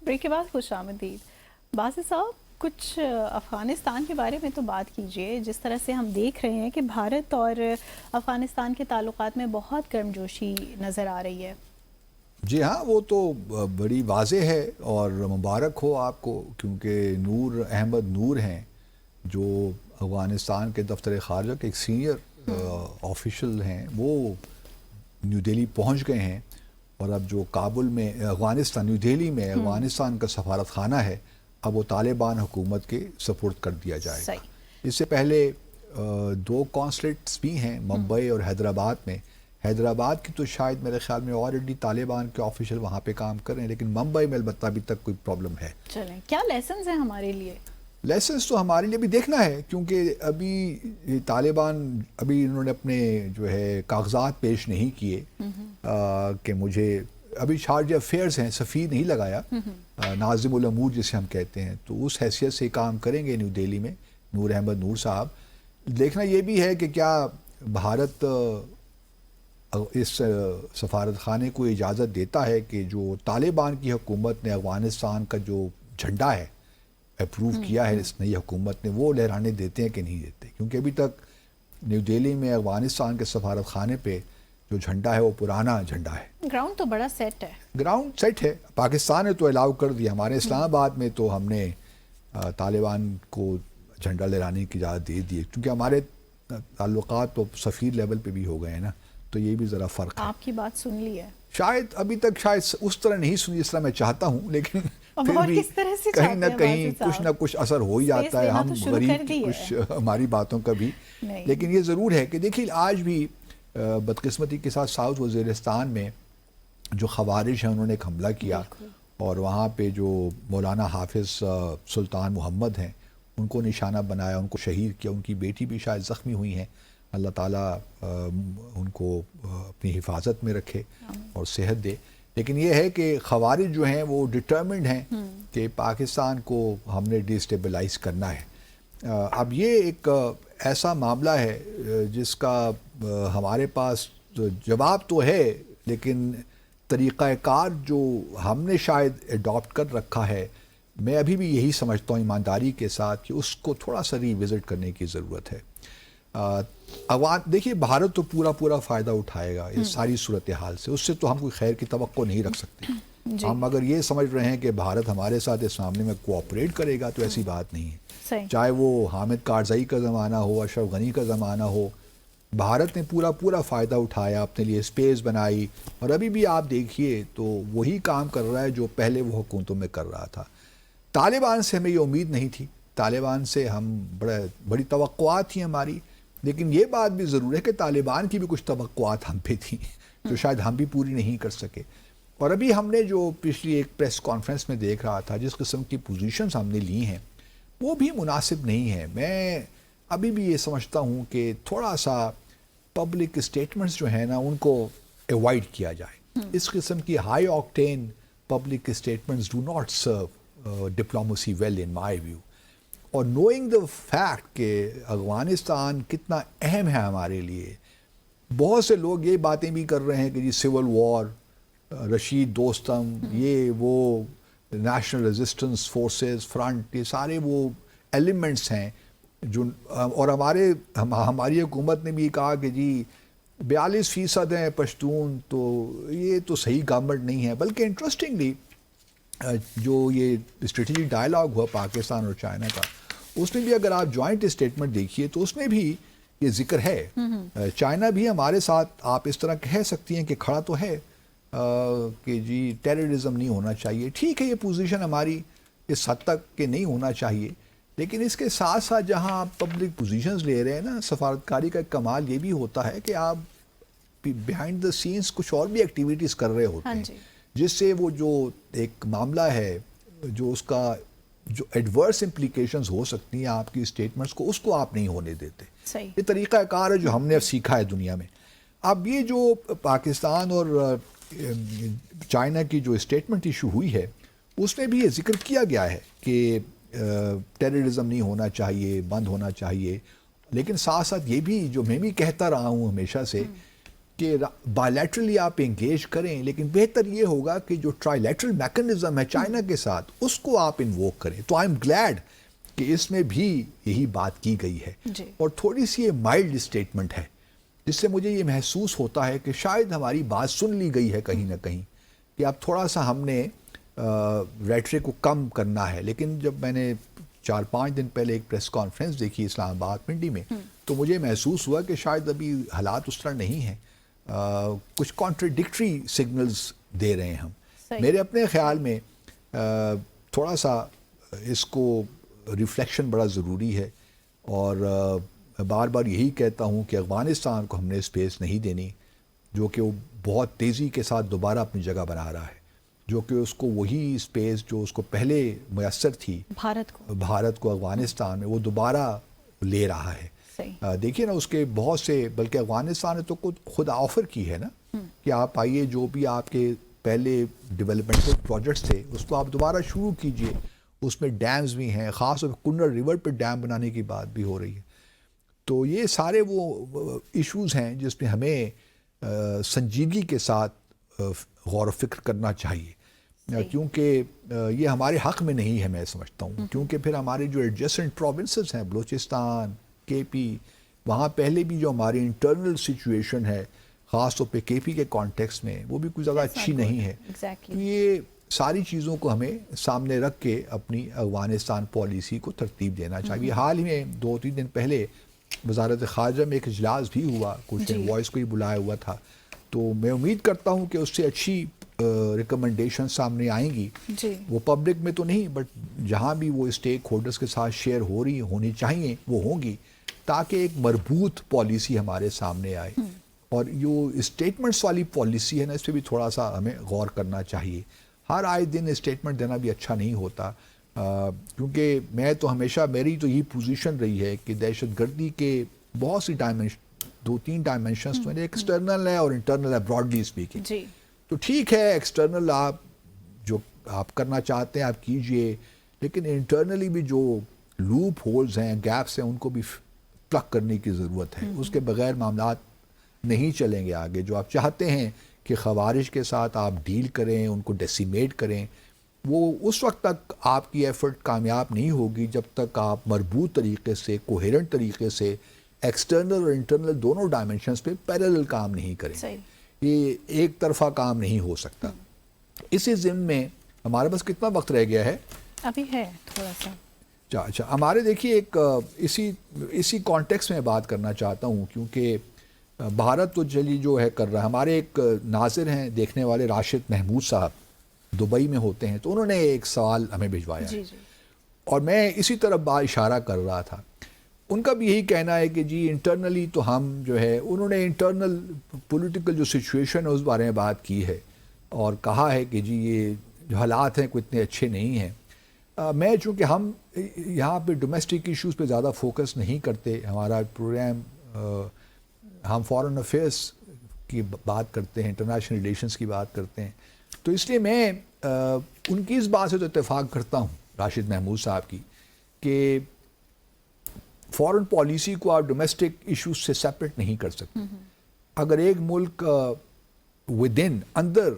Break کے بعد خوش آمدید باسط صاحب. کچھ افغانستان کے بارے میں تو بات کیجئے. جس طرح سے ہم دیکھ رہے ہیں کہ بھارت اور افغانستان کے تعلقات میں بہت گرمجوشی نظر آ رہی ہے. جی ہاں، وہ تو بڑی واضح ہے اور مبارک ہو آپ کو، کیونکہ نور احمد نور ہیں جو افغانستان کے دفتر خارجہ کے ایک سینئر آفیشل ہیں، وہ نیو دہلی پہنچ گئے ہیں. اور اب جو کابل میں افغانستان نیو دہلی میں افغانستان کا سفارت خانہ ہے، اب وہ طالبان حکومت کے سپرد کر دیا جائے گا. صحیح. اس سے پہلے دو کانسلیٹس بھی ہیں ممبئی اور حیدرآباد میں. حیدرآباد کی تو شاید میرے خیال میں آلریڈی طالبان کے آفیشل وہاں پہ کام کر رہے ہیں، لیکن ممبئی میں البتہ ابھی تک کوئی پرابلم ہے. چلیں، کیا لیسنز ہیں ہمارے لیے؟ لیسنس تو ہمارے لیے بھی دیکھنا ہے، کیونکہ ابھی طالبان ابھی انہوں نے اپنے جو ہے کاغذات پیش نہیں کیے کہ مجھے ابھی شارجہ افیئرز ہیں، سفیر نہیں لگایا، ناظم الامور جسے ہم کہتے ہیں، تو اس حیثیت سے کام کریں گے نیو دہلی میں نور احمد نور صاحب. دیکھنا یہ بھی ہے کہ کیا بھارت اس سفارت خانے کو اجازت دیتا ہے کہ جو طالبان کی حکومت نے افغانستان کا جو جھنڈا ہے اپروو کیا ہے اس نئی حکومت نے، وہ لہرانے دیتے ہیں کہ نہیں دیتے. کیونکہ ابھی تک نیو دہلی میں افغانستان کے سفارت خانے پہ جو جھنڈا ہے وہ پرانا جھنڈا ہے. گراؤنڈ تو بڑا سیٹ ہے. گراؤنڈ سیٹ ہے. پاکستان نے تو الاؤ کر دیا. ہمارے اسلام آباد میں تو ہم نے طالبان کو جھنڈا لہرانے کی اجازت دے دی، کیونکہ ہمارے تعلقات تو سفیر لیول پہ بھی ہو گئے ہیں نا، تو یہ بھی ذرا فرق ہے. آپ کی بات سن لی ہے؟ شاید ابھی تک شاید اس طرح نہیں سنی جس طرح میں چاہتا ہوں، لیکن پھر اور بھی کس طرح سے کہیں نہ چاہتے ہیں کہیں باسط کچھ نہ صاحب؟ کچھ اثر ہو ہی جاتا ہے. ہم غریب کی کچھ ہماری باتوں کا بھی. لیکن یہ ضرور ہے کہ دیکھیے آج بھی بدقسمتی کے ساتھ ساؤتھ وزیرستان میں جو خوارج ہیں انہوں نے ایک حملہ کیا، اور وہاں پہ جو مولانا حافظ سلطان محمد ہیں ان کو نشانہ بنایا، ان کو شہید کیا. ان کی بیٹی بھی شاید زخمی ہوئی ہیں. اللہ تعالیٰ ان کو اپنی حفاظت میں رکھے اور صحت دے. لیکن یہ ہے کہ خوارج جو ہیں وہ ڈٹرمنڈ ہیں کہ پاکستان کو ہم نے ڈی اسٹیبلائز کرنا ہے. اب یہ ایک ایسا معاملہ ہے جس کا ہمارے پاس جواب تو ہے، لیکن طریقہ کار جو ہم نے شاید اڈاپٹ کر رکھا ہے، میں ابھی بھی یہی سمجھتا ہوں ایمانداری کے ساتھ کہ اس کو تھوڑا سا ری وزٹ کرنے کی ضرورت ہے. دیکھیے بھارت تو پورا فائدہ اٹھائے گا اس ساری صورتحال سے، اس سے تو ہم کوئی خیر کی توقع نہیں رکھ سکتے. ہم اگر یہ سمجھ رہے ہیں کہ بھارت ہمارے ساتھ اس معاملے میں کوآپریٹ کرے گا تو ایسی بات نہیں ہے. چاہے وہ حامد کارزئی کا زمانہ ہو، اشرف غنی کا زمانہ ہو، بھارت نے پورا فائدہ اٹھایا، اپنے لیے اسپیس بنائی، اور ابھی بھی آپ دیکھیے تو وہی کام کر رہا ہے جو پہلے وہ حکومتوں میں کر رہا تھا. طالبان سے ہمیں یہ امید نہیں تھی، طالبان سے ہم بڑی توقعات تھیں ہماری، لیکن یہ بات بھی ضرور ہے کہ طالبان کی بھی کچھ توقعات ہم پہ تھیں جو شاید ہم بھی پوری نہیں کر سکے. اور ابھی ہم نے جو پچھلی ایک پریس کانفرنس میں دیکھ رہا تھا، جس قسم کی پوزیشنز ہم نے لی ہیں وہ بھی مناسب نہیں ہے. میں ابھی بھی یہ سمجھتا ہوں کہ تھوڑا سا پبلک اسٹیٹمنٹس جو ہیں نا ان کو ایوائڈ کیا جائے. اس قسم کی high octane public statements do not serve diplomacy well in my view. اور نوئنگ دا فیکٹ کہ افغانستان کتنا اہم ہے ہمارے لیے، بہت سے لوگ یہ باتیں بھی کر رہے ہیں کہ جی سول وار، رشید دوستم، یہ وہ نیشنل ریزسٹنس فورسز، فرنٹ، یہ سارے وہ ایلیمنٹس ہیں جو، اور ہماری حکومت نے بھی کہا کہ جی 42% ہیں پشتون، تو یہ تو صحیح گورنمنٹ نہیں ہے. بلکہ انٹرسٹنگلی جو یہ اسٹریٹجک ڈائلاگ ہوا پاکستان اور چائنا کا، اس میں بھی اگر آپ جوائنٹ اسٹیٹمنٹ دیکھیے تو اس میں بھی یہ ذکر ہے. چائنا بھی ہمارے ساتھ آپ اس طرح کہہ سکتی ہیں کہ کھڑا تو ہے کہ جی ٹیررزم نہیں ہونا چاہیے. ٹھیک ہے، یہ پوزیشن ہماری اس حد تک کہ نہیں ہونا چاہیے، لیکن اس کے ساتھ ساتھ جہاں آپ پبلک پوزیشنز لے رہے ہیں نا، سفارتکاری کا ایک کمال یہ بھی ہوتا ہے کہ آپ بیہائنڈ دا سینس کچھ اور بھی ایکٹیویٹیز کر رہے ہوتے ہیں، جس سے وہ جو ایک معاملہ ہے جو اس کا جو ایڈورس امپلیکیشنز ہو سکتی ہیں آپ کی اسٹیٹمنٹس کو، اس کو آپ نہیں ہونے دیتے. یہ طریقہ کار ہے جو ہم نے اب سیکھا ہے دنیا میں. اب یہ جو پاکستان اور چائنا کی جو اسٹیٹمنٹ ایشو ہوئی ہے، اس میں بھی یہ ذکر کیا گیا ہے کہ ٹیررزم نہیں ہونا چاہیے، بند ہونا چاہیے. لیکن ساتھ ساتھ یہ بھی جو میں بھی کہتا رہا ہوں ہمیشہ سے کہ بائیلیٹرلی آپ انگیج کریں، لیکن بہتر یہ ہوگا کہ جو ٹرائی لیٹرل میکنزم ہے چائنا کے ساتھ اس کو آپ انووک کریں. تو آئی ایم گلیڈ کہ اس میں بھی یہی بات کی گئی ہے. اور تھوڑی سی یہ مائلڈ اسٹیٹمنٹ ہے جس سے مجھے یہ محسوس ہوتا ہے کہ شاید ہماری بات سن لی گئی ہے کہیں نہ کہیں، کہ اب تھوڑا سا ہم نے ریٹرک کو کم کرنا ہے. لیکن جب میں نے 4-5 دن پہلے ایک پریس کانفرنس دیکھی اسلام آباد منڈی میں، تو مجھے محسوس ہوا کہ شاید ابھی حالات اس طرح نہیں ہیں، کچھ کانٹرڈکٹری سگنلز دے رہے ہیں ہم. میرے اپنے خیال میں تھوڑا سا اس کو ریفلیکشن بڑا ضروری ہے، اور بار بار یہی کہتا ہوں کہ افغانستان کو ہم نے اسپیس نہیں دینی، جو کہ وہ بہت تیزی کے ساتھ دوبارہ اپنی جگہ بنا رہا ہے، جو کہ اس کو وہی اسپیس جو اس کو پہلے میسر تھی بھارت کو افغانستان میں، وہ دوبارہ لے رہا ہے. دیکھیے نا اس کے بہت سے، بلکہ افغانستان نے تو خود آفر کی ہے نا کہ آپ آئیے، جو بھی آپ کے پہلے ڈیولپمنٹل پروجیکٹس تھے اس کو آپ دوبارہ شروع کیجئے. اس میں ڈیمز بھی ہیں، خاص طور پہ کنر ریور پہ ڈیم بنانے کی بات بھی ہو رہی ہے. تو یہ سارے وہ ایشوز ہیں جس پہ ہمیں سنجیدگی کے ساتھ غور و فکر کرنا چاہیے، کیونکہ یہ ہمارے حق میں نہیں ہے میں سمجھتا ہوں. کیونکہ پھر ہمارے جو ایڈجسٹنٹ پروونسز ہیں، بلوچستان، کے پی، وہاں پہلے بھی جو ہماری انٹرنل سچویشن ہے خاص طور پہ کے پی کے کانٹیکس میں، وہ بھی کوئی زیادہ اچھی نہیں ہے. تو یہ ساری چیزوں کو ہمیں سامنے رکھ کے اپنی افغانستان پالیسی کو ترتیب دینا چاہیے. حال ہی میں 2-3 دن پہلے وزارت خارجہ میں ایک اجلاس بھی ہوا، کچھ وائس کو ہی بلایا ہوا تھا. تو میں امید کرتا ہوں کہ اس سے اچھی ریکمنڈیشن سامنے آئیں گی. وہ پبلک میں تو نہیں، بٹ جہاں بھی وہ اسٹیک ہولڈرز کے ساتھ شیئر ہونی چاہیے وہ ہوں گی، تاکہ ایک مربوط پالیسی ہمارے سامنے آئے. اور جو اسٹیٹمنٹس والی پالیسی ہے نا، اس پہ بھی تھوڑا سا ہمیں غور کرنا چاہیے. ہر آئے دن اسٹیٹمنٹ دینا بھی اچھا نہیں ہوتا، کیونکہ میں تو ہمیشہ، میری تو یہی پوزیشن رہی ہے کہ دہشت گردی کے بہت سی 2-3 ڈائمینشنس تو ایکسٹرنل ہے اور انٹرنل ہے، براڈلی اسپیکنگ. تو ٹھیک ہے ایکسٹرنل آپ جو آپ کرنا چاہتے ہیں آپ کیجئے، لیکن انٹرنلی بھی جو لوپ ہولز ہیں، گیپس ہیں، ان کو بھی پلگ کرنے کی ضرورت ہے. اس کے بغیر معاملات نہیں چلیں گے آگے. جو آپ چاہتے ہیں کہ خوارج کے ساتھ آپ ڈیل کریں، ان کو ڈیسیمیٹ کریں، وہ اس وقت تک آپ کی ایفرٹ کامیاب نہیں ہوگی جب تک آپ مربوط طریقے سے، کوہیرنٹ طریقے سے ایکسٹرنل اور انٹرنل دونوں ڈائمنشنز پہ پیریلل کام نہیں کریں. یہ ایک طرفہ کام نہیں ہو سکتا. اسی ضمن میں ہمارے پاس کتنا وقت رہ گیا ہے؟ ابھی ہے تھوڑا سا. اچھا ہمارے دیکھیے ایک اسی کانٹیکس میں بات کرنا چاہتا ہوں، کیونکہ بھارت تو چلی جو ہے کر رہا ہے. ہمارے ایک ناظر ہیں دیکھنے والے، راشد محمود صاحب، دبئی میں ہوتے ہیں، تو انہوں نے ایک سوال ہمیں بھجوایا ہے، اور میں اسی طرف اشارہ کر رہا تھا. ان کا بھی یہی کہنا ہے کہ جی انٹرنلی تو ہم جو ہے، انہوں نے انٹرنل پولیٹیکل جو سچویشن ہے اس بارے میں بات کی ہے اور کہا ہے کہ جی یہ جو حالات ہیں کوئی اتنے اچھے نہیں ہیں. میں چونکہ ہم یہاں پہ ڈومیسٹک ایشوز پہ زیادہ فوکس نہیں کرتے، ہمارا پروگرام ہم فارن افیئرس کی بات کرتے ہیں، انٹرنیشنل ریلیشنز کی بات کرتے ہیں، تو اس لیے میں ان کی اس بات سے تو اتفاق کرتا ہوں راشد محمود صاحب کی، کہ فارن پالیسی کو آپ ڈومیسٹک ایشوز سے سیپریٹ نہیں کر سکتے. اگر ایک ملک ودن اندر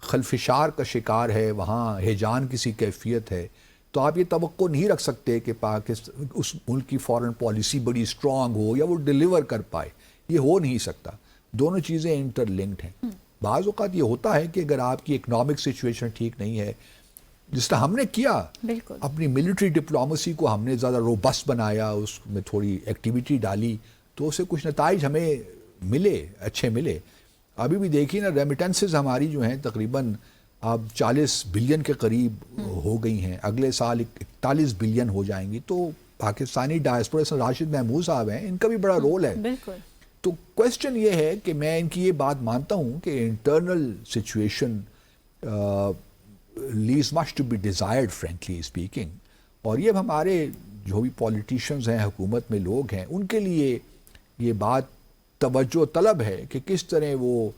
خلفشار کا شکار ہے، وہاں ہیجان کسی کیفیت ہے، تو آپ یہ توقع نہیں رکھ سکتے کہ پاکستان اس ملک کی فارن پالیسی بڑی اسٹرانگ ہو یا وہ ڈیلیور کر پائے. یہ ہو نہیں سکتا. دونوں چیزیں انٹر لنکڈ ہیں. بعض اوقات یہ ہوتا ہے کہ اگر آپ کی اکنامک سچویشن ٹھیک نہیں ہے، جس طرح ہم نے کیا اپنی ملٹری ڈپلومیسی کو ہم نے زیادہ روبسٹ بنایا، اس میں تھوڑی ایکٹیویٹی ڈالی، تو اسے کچھ نتائج ہمیں ملے، اچھے ملے. ابھی بھی دیکھیے نا، ریمیٹنسز ہماری جو ہیں تقریباً اب 40 بلین کے قریب ہو گئی ہیں، اگلے سال 41 بلین ہو جائیں گی. تو پاکستانی ڈائسپورا، راشد محمود صاحب ہیں، ان کا بھی بڑا رول ہے. تو کویسچن یہ ہے کہ میں ان کی یہ بات مانتا ہوں کہ internal situation leaves much to be desired frankly speaking. اور یہ ہمارے جو بھی پولیٹیشنز ہیں، حکومت میں لوگ ہیں، ان کے لیے یہ بات توجہ طلب ہے کہ کس طرح وہ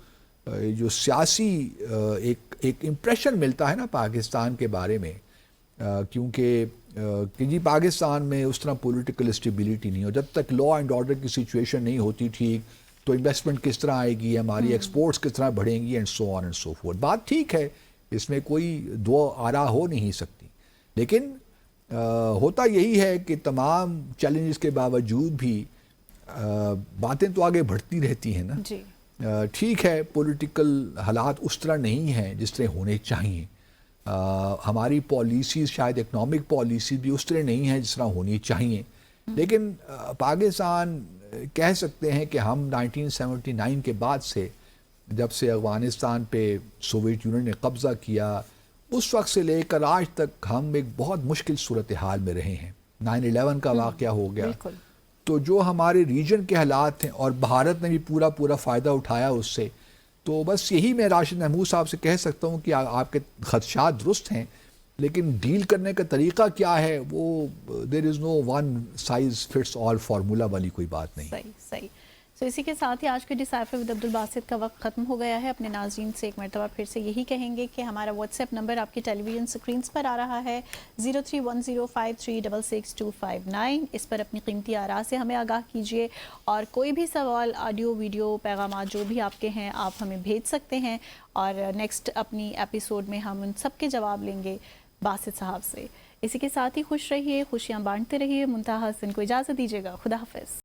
جو سیاسی ایک امپریشن ملتا ہے نا پاکستان کے بارے میں، کیونکہ کہ جی پاکستان میں اس طرح پولیٹیکل اسٹیبلٹی نہیں ہو، جب تک لا اینڈ آرڈر کی سچویشن نہیں ہوتی ٹھیک، تو انویسٹمنٹ کس طرح آئے گی, ہماری ایکسپورٹس کس طرح بڑھیں گی, and so on and so forth. بات ٹھیک ہے, اس میں کوئی دو آرا ہو نہیں سکتی, لیکن ہوتا یہی ہے کہ تمام چیلنجز کے باوجود بھی باتیں تو آگے بڑھتی رہتی ہیں نا. جی ٹھیک ہے, پولیٹیکل حالات اس طرح نہیں ہیں جس طرح ہونے چاہیے, ہماری پالیسیز شاید اکنامک پالیسیز بھی اس طرح نہیں ہیں جس طرح ہونی چاہیے, لیکن پاکستان کہہ سکتے ہیں کہ ہم 1979 کے بعد سے, جب سے افغانستان پہ سوویت یونین نے قبضہ کیا, اس وقت سے لے کر آج تک ہم ایک بہت مشکل صورتحال میں رہے ہیں. 9/11 کا واقعہ ہو گیا, تو جو ہمارے ریجن کے حالات ہیں, اور بھارت نے بھی پورا فائدہ اٹھایا اس سے. تو بس یہی میں راشد محمود صاحب سے کہہ سکتا ہوں کہ آپ کے خدشات درست ہیں, لیکن ڈیل کرنے کا طریقہ کیا ہے وہ دیر از نو ون سائز فٹس آل فارمولا والی کوئی بات نہیں. صحیح. تو اسی کے ساتھ ہی آج کے ڈیسائفر ود عبدالباسط کا وقت ختم ہو گیا ہے. اپنے ناظرین سے ایک مرتبہ پھر سے یہی کہیں گے کہ ہمارا واٹس ایپ نمبر آپ کی ٹیلی ویژن سکرینز پر آ رہا ہے 0310536629. اس پر اپنی قیمتی آراء سے ہمیں آگاہ کیجیے, اور کوئی بھی سوال, آڈیو ویڈیو پیغامات جو بھی آپ کے ہیں آپ ہمیں بھیج سکتے ہیں, اور نیکسٹ اپنی ایپیسوڈ میں ہم ان سب کے جواب لیں گے باسط صاحب سے. اسی کے ساتھ ہی خوش رہیے, خوشیاں بانٹتے رہیے. منتہا حسن کو اجازت دیجیے گا. خدا حافظ.